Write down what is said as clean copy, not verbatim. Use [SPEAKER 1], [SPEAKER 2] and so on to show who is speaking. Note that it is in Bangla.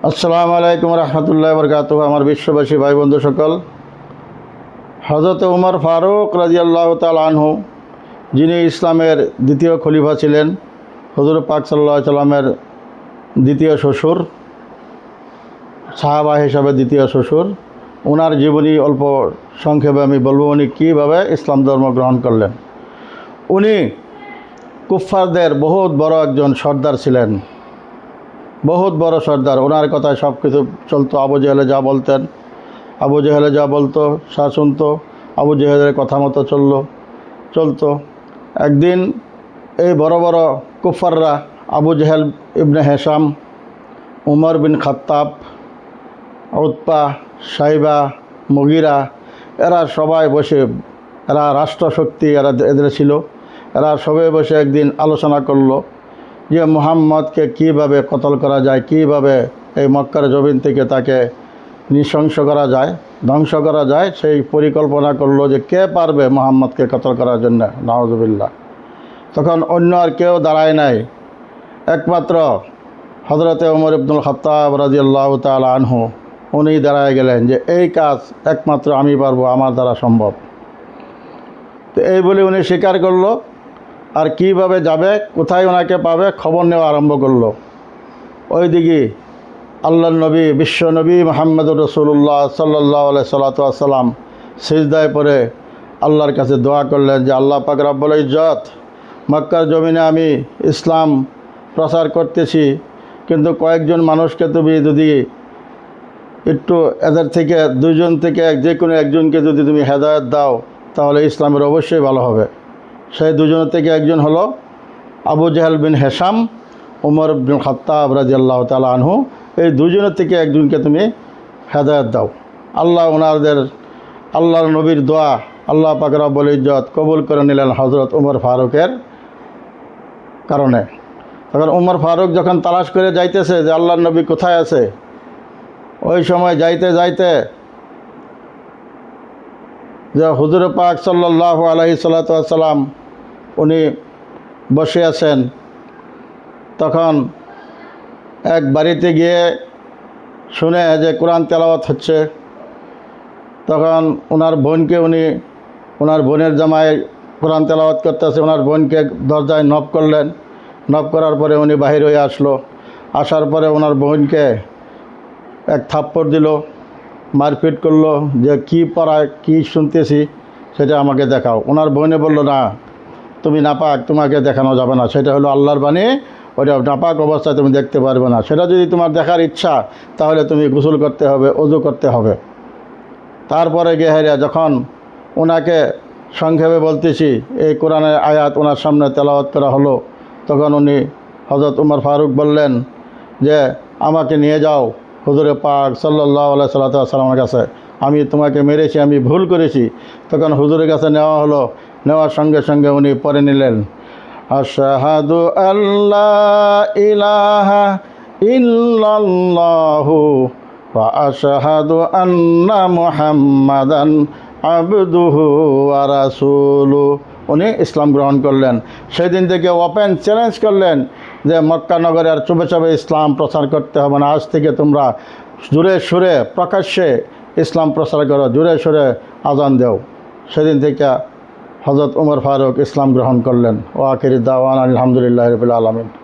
[SPEAKER 1] আসসালামু আলাইকুম রহমতুল্লাহ বরকাতুহু। আমার বিশ্ববাসী ভাই বন্ধু সকল, হযরত উমর ফারুক রাদিয়াল্লাহু তাআলা আনহু, যিনি ইসলামের দ্বিতীয় খলিফা ছিলেন, হুজুর পাক সাল্লাল্লাহু আলাইহি সাল্লামের দ্বিতীয় শ্বশুর, সাহাবা হিসাবে দ্বিতীয় শ্বশুর, ওনার জীবনী অল্প সংক্ষেপে আমি বলবো। উনি কীভাবে ইসলাম ধর্ম গ্রহণ করলেন। উনি কুফফারদের বহুত বড় একজন সর্দার ছিলেন, বহুত বড় সর্দার। ওনার কথায় সব কিছু চলতো। আবু জেহেলে যা বলতেন, আবু জেহেলে যা বলতো সা শুনতো, আবু জেহেলের কথা মতো চলতো। একদিন এই বড় বড় কুফাররা, আবু জেহেল ইবনে হেশাম, উমর বিন খাত্তাব, উতবা, সাইবা, মুগিরা, এরা সবাই বসে, এরা রাষ্ট্রশক্তি, এদের ছিল। এরা সবাই বসে একদিন আলোচনা করলো যে মুহাম্মদকে কীভাবে কতল করা যায়, কীভাবে এই মক্কার জমিন থেকে তাকে নৃশংস করা যায়, ধ্বংস করা যায়। সেই পরিকল্পনা করলো যে কে পারবে মুহাম্মদকে কতল করার জন্য। নাউজুবিল্লাহ। তখন অন্য আর কেউ দাঁড়ায় নাই, একমাত্র হযরতে ওমর ইবনুল খাত্তাব রাদিয়াল্লাহু তাআলা আনহু, উনি দাঁড়ায় গেলেন যে এই কাজ একমাত্র আমি পারবো, আমার দ্বারা সম্ভব। তো এই বলে উনি স্বীকার করলো। আর কিভাবে যাবে, কোথায় ওনাকে পাবে, খবর নেওয়া আরম্ভ করলো। ওইদিকে আল্লাহর নবী, বিশ্ব নবী মুহাম্মদুর রাসূলুল্লাহ সাল্লাল্লাহু আলাইহি সাল্লাম সিজদায় পড়ে আল্লাহর কাছে দোয়া করলেন যে আল্লাহ পাক রব্বুল ইজ্জত, মক্কার জমিনে আমি ইসলাম প্রচার করতেছি, কিন্তু কয়েকজন মানুষকে তুমি যদি একটু এদের থেকে দুইজন থেকে যে কোনো একজনকে যদি তুমি হেদায়েত দাও, তাহলে ইসলামের অবশ্যই ভালো হবে। সেই দুজনের থেকে একজন হলো আবু জেহেল বিন হেশাম, উমর বিন খাত্তাব রাদিয়াল্লাহু তাআলা আনহু। এই দুজনের থেকে একজনকে তুমি হেদায়েত দাও। আল্লাহ ওনাদের, আল্লাহর নবীর দোয়া আল্লাহ পাক রব্বুল ইজ্জত কবুল করে নিলেন হযরত উমর ফারুকের কারণে। তখন উমর ফারুক যখন তালাশ করে যাইতেছে যে আল্লাহর নবী কোথায় আছে, ওই সময় যাইতে যাইতে যে হুজুর পাক সাল্লাল্লাহু আলাইহি সাল্লাম উনি বসে আছেন, তখন এক বাড়িতে গিয়ে শুনে যে কোরআন তেলাওয়াত হচ্ছে। তখন ওনার বোনকে, ওনার বোনের জামাই কোরআন তেলাওয়াত করতেছে, ওনার বোনকে দরজায় নক করলেন। নক করার পরে উনি বাহির হয়ে আসলো। আসার পরে ওনার বোনকে এক থাপ্পড় দিল, মারপিট করলো যে কি পড়ায়, কি শুনতেছি সেটা আমাকে দেখাও। ওনার বোনে বলল, না তুমি নাপাক, তোমাকে দেখানো যাবে না, সেটা হলো আল্লাহর বাণী, ওইটা নাপাক অবস্থায় তুমি দেখতে পারবে না। সেটা যদি তোমার দেখার ইচ্ছা, তাহলে তুমি গোসল করতে হবে, ওযু করতে হবে। তারপরে গেহারিয়া যখন ওনাকে সংক্ষেপে বলতেছি, এই কোরআনের আয়াত ওনার সামনে তেলাওয়াত করা হলো, তখন উনি হযরত উমর ফারুক বললেন যে আমাকে নিয়ে যাও হুজুরে পাক সাল্লাল্লাহু আলাইহি সাল্লামের কাছে, আমি তোমাকে মেরেছি, আমি ভুল করেছি। তখন হুজুরের কাছে নেওয়া হলো। নেওয়ার সঙ্গে সঙ্গে উনি পড়ে নিলেন, আশহাদু আল্লা ইলাহা ইল্লাল্লাহু ওয়া আশহাদু আন্না মুহাম্মাদান আবদুহু ওয়া রাসূলুহু। উনি ইসলাম গ্রহণ করলেন। সেই দিন থেকে ওপেন চ্যালেঞ্জ করলেন যে মক্কা নগরে আর চুপে চুপে ইসলাম প্রচার করতে হবে না। আজ থেকে তোমরা জোরে সুরে প্রকাশ্যে ইসলাম প্রচার করো, জোরে সুরে আজান দেও। সেদিন থেকে হযরত উমর ফারুক ইসলাম গ্রহণ করলেন। ওয়া আখিরি দাওয়ানা আলহামদুলিল্লাহি রাব্বিল আলামিন।